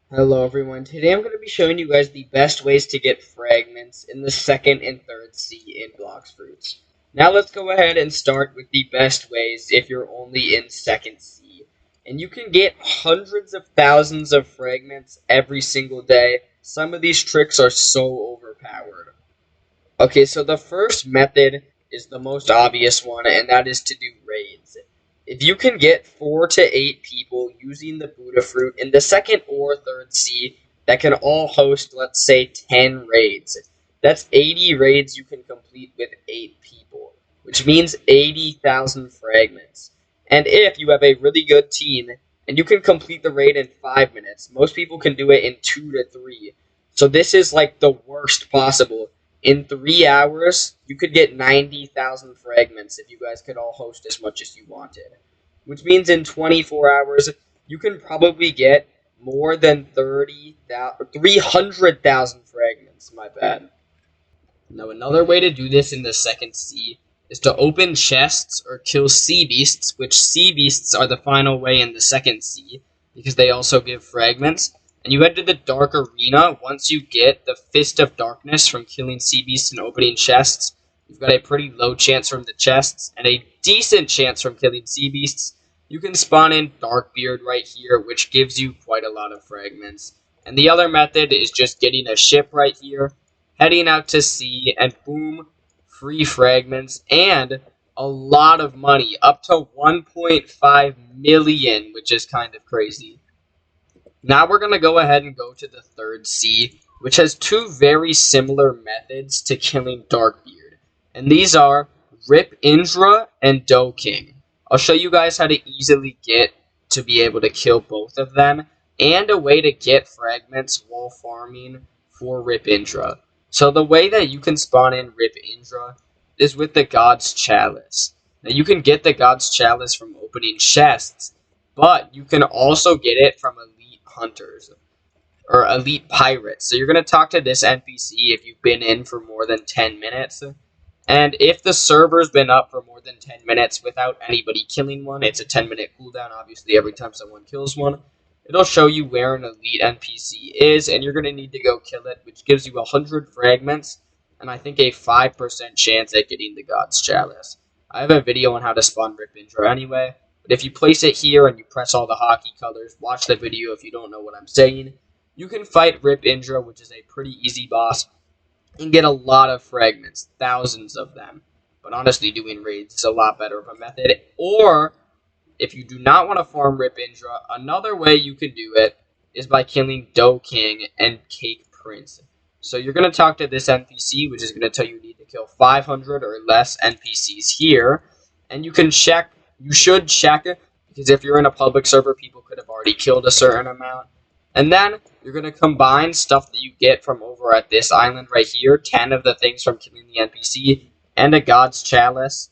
Hello everyone, today I'm going to be showing you guys the best ways to get fragments in the second and third C in Blox fruits. Now let's go ahead and start with the best ways if you're only in second C. And you can get hundreds of thousands of fragments every single day. Some of these tricks are so overpowered. Okay, so the first method is the most obvious one, and that is to do raids. If you can get 4 to 8 people using the Buddha fruit in the second or third sea that can all host, let's say, 10 raids, that's 80 raids you can complete with 8 people, which means 80,000 fragments. And if you have a really good team and you can complete the raid in 5 minutes, most people can do it in 2 to 3. So this is like the worst possible. In 3 hours, you could get 90,000 fragments if you guys could all host as much as you wanted. Which means in 24 hours, you can probably get more than 300,000 fragments. My bad. Now, another way to do this in the second sea is to open chests or kill sea beasts, which sea beasts are the final way in the second sea, because they also give fragments. And you head to the dark arena. Once you get the Fist of Darkness from killing sea beasts and opening chests, you've got a pretty low chance from the chests, and a decent chance from killing sea beasts. You can spawn in Darkbeard right here, which gives you quite a lot of fragments. And the other method is just getting a ship right here, heading out to sea, and boom, free fragments, and a lot of money, up to 1.5 million, which is kind of crazy. Now we're going to go ahead and go to the third sea, which has two very similar methods to killing Darkbeard. And these are Rip Indra and Doe King. I'll show you guys how to easily get to be able to kill both of them, and a way to get fragments while farming for Rip Indra. So the way that you can spawn in Rip Indra is with the God's Chalice. Now you can get the God's Chalice from opening chests, but you can also get it from elite hunters or elite pirates. So you're going to talk to this NPC if you've been in for more than 10 minutes. And if the server's been up for more than 10 minutes without anybody killing one, it's a 10-minute cooldown, obviously, every time someone kills one. It'll show you where an elite NPC is, and you're going to need to go kill it, which gives you 100 fragments, and I think a 5% chance at getting the God's Chalice. I have a video on how to spawn Rip Indra anyway, but if you place it here and you press all the hockey colors, watch the video if you don't know what I'm saying, you can fight Rip Indra, which is a pretty easy boss, and get a lot of fragments, thousands of them. But honestly, doing raids is a lot better of a method. Or, if you do not want to farm Rip Indra, another way you can do it is by killing Doe King and Cake Prince. So you're going to talk to this NPC, which is going to tell you need to kill 500 or less NPCs here. And you can check, you should check, because if you're in a public server, people could have already killed a certain amount. And then you're going to combine stuff that you get from over at this island right here, 10 of the things from killing the NPC, and a God's Chalice.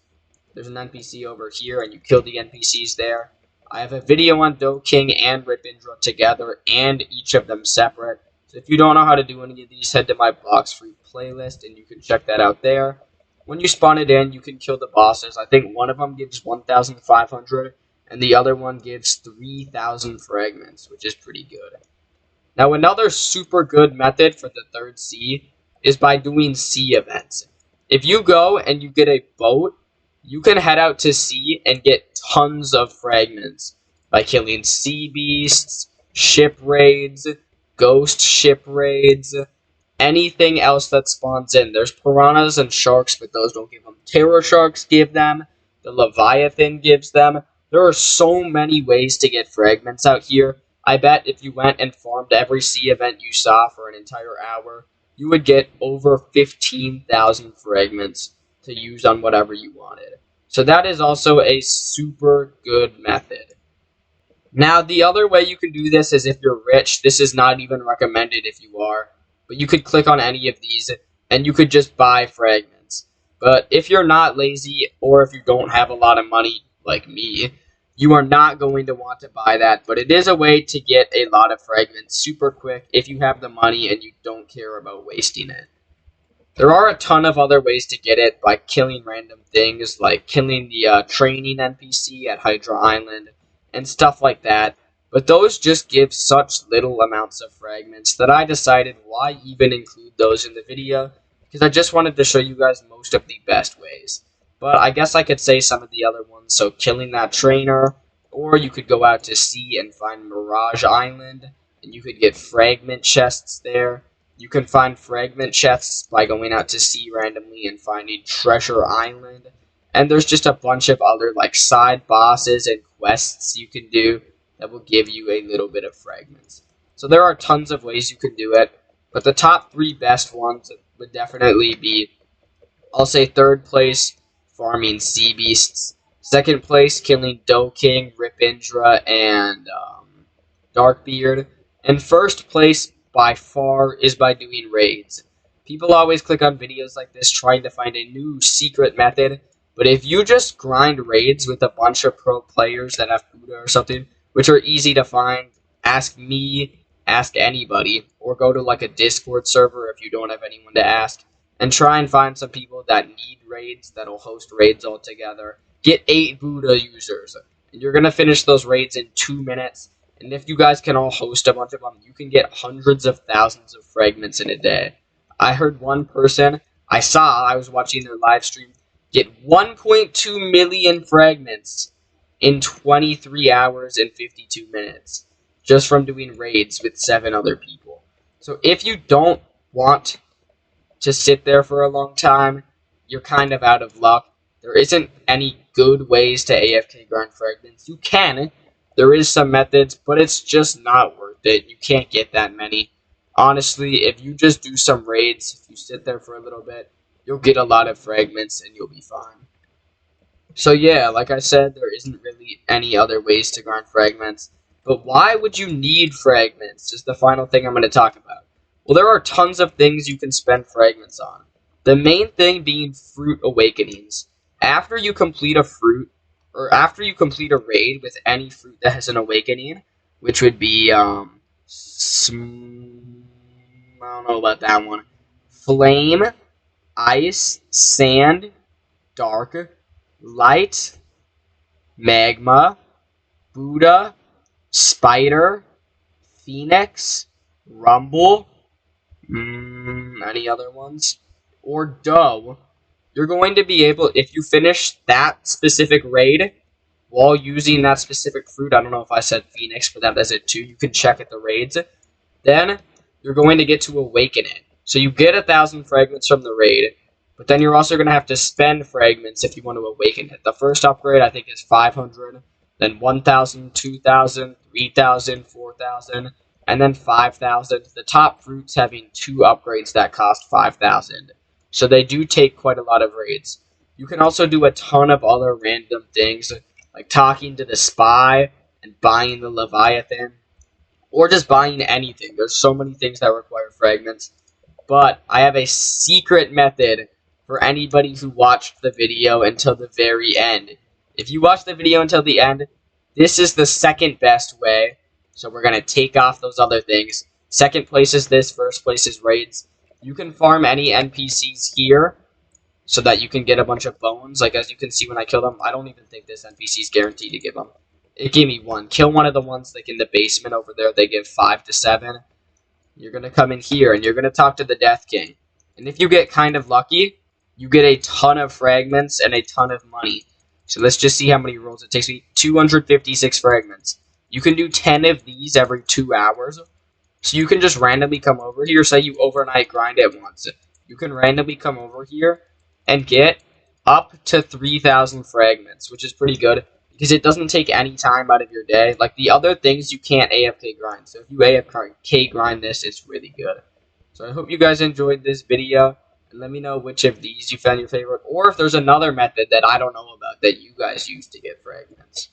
There's an NPC over here, and you kill the NPCs there. I have a video on Doe King and Rip Indra together, and each of them separate. So if you don't know how to do any of these, head to my Blox free playlist, and you can check that out there. When you spawn it in, you can kill the bosses. I think one of them gives 1,500, and the other one gives 3,000 fragments, which is pretty good. Now, another super good method for the third sea is by doing sea events. If you go and you get a boat, you can head out to sea and get tons of fragments by killing sea beasts, ship raids, ghost ship raids, anything else that spawns in. There's piranhas and sharks, but those don't give them. Terror sharks give them. The Leviathan gives them. There are so many ways to get fragments out here. I bet if you went and farmed every sea event you saw for an entire hour, you would get over 15,000 fragments to use on whatever you wanted. So that is also a super good method. Now, the other way you can do this is if you're rich. This is not even recommended if you are, but you could click on any of these and you could just buy fragments. But if you're not lazy or if you don't have a lot of money like me, you are not going to want to buy that, but it is a way to get a lot of fragments super quick if you have the money and you don't care about wasting it. There are a ton of other ways to get it by killing random things, like killing the training NPC at Hydra Island and stuff like that. but those just give such little amounts of fragments that I decided why even include those in the video, because I just wanted to show you guys most of the best ways. But I guess I could say some of the other ones, so killing that trainer, or you could go out to sea and find Mirage Island, and you could get fragment chests there. You can find fragment chests by going out to sea randomly and finding Treasure Island. And there's just a bunch of other like side bosses and quests you can do that will give you a little bit of fragments. So there are tons of ways you can do it, but the top 3 best ones would definitely be, I'll say third place, farming sea beasts. Second place, killing Doe King, Rip Indra, and Darkbeard. And first place, by far, is by doing raids. People always click on videos like this trying to find a new secret method, but if you just grind raids with a bunch of pro players that have Buddha or something, which are easy to find, ask me, ask anybody, or go to like a Discord server if you don't have anyone to ask, and try and find some people that need raids that'll host raids all together. Get 8 Buddha users, and you're going to finish those raids in 2 minutes. And if you guys can all host a bunch of them, you can get hundreds of thousands of fragments in a day. I heard one person, I was watching their live stream, get 1.2 million fragments in 23 hours and 52 minutes. Just from doing raids with 7 other people. So if you don't want to sit there for a long time, you're kind of out of luck. There isn't any good ways to AFK grind fragments. You can. There is some methods, but it's just not worth it. You can't get that many. Honestly, if you just do some raids, if you sit there for a little bit, you'll get a lot of fragments and you'll be fine. So yeah, like I said, there isn't really any other ways to grind fragments. But why would you need fragments? Is the final thing I'm going to talk about. Well, there are tons of things you can spend fragments on. The main thing being fruit awakenings. After you complete a fruit, or after you complete a raid with any fruit that has an awakening, which would be, I don't know about that one. Flame, ice, sand, dark, light, magma, Buddha, spider, phoenix, rumble, any other ones, or doe, you're going to be able, if you finish that specific raid while using that specific fruit, I don't know if I said phoenix, but that does it too, you can check at the raids, then you're going to get to awaken it. So you get 1,000 fragments from the raid, but then you're also going to have to spend fragments if you want to awaken it. The first upgrade, I think, is 500, then 1,000, 2,000, 3,000, 4,000, and then 5,000. The top fruits having 2 upgrades that cost 5,000. So they do take quite a lot of raids. You can also do a ton of other random things, like talking to the spy and buying the Leviathan, or just buying anything. There's so many things that require fragments. But I have a secret method for anybody who watched the video until the very end. If you watch the video until the end, this is the second best way. So we're going to take off those other things. Second place is this, first place is raids. You can farm any NPCs here so that you can get a bunch of bones. Like as you can see when I kill them, I don't even think this NPC is guaranteed to give them. It gave me 1. Kill one of the ones like in the basement over there, they give 5 to 7. You're going to come in here and you're going to talk to the Death King. And if you get kind of lucky, you get a ton of fragments and a ton of money. So let's just see how many rolls it takes me. 256 fragments. You can do 10 of these every 2 hours. So you can just randomly come over here. Say you overnight grind it once. You can randomly come over here and get up to 3,000 fragments, which is pretty good. Because it doesn't take any time out of your day. Like the other things, you can't AFK grind. So if you AFK grind this, it's really good. So I hope you guys enjoyed this video. And let me know which of these you found your favorite. Or if there's another method that I don't know about that you guys use to get fragments.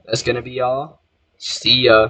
That's going to be all. See ya.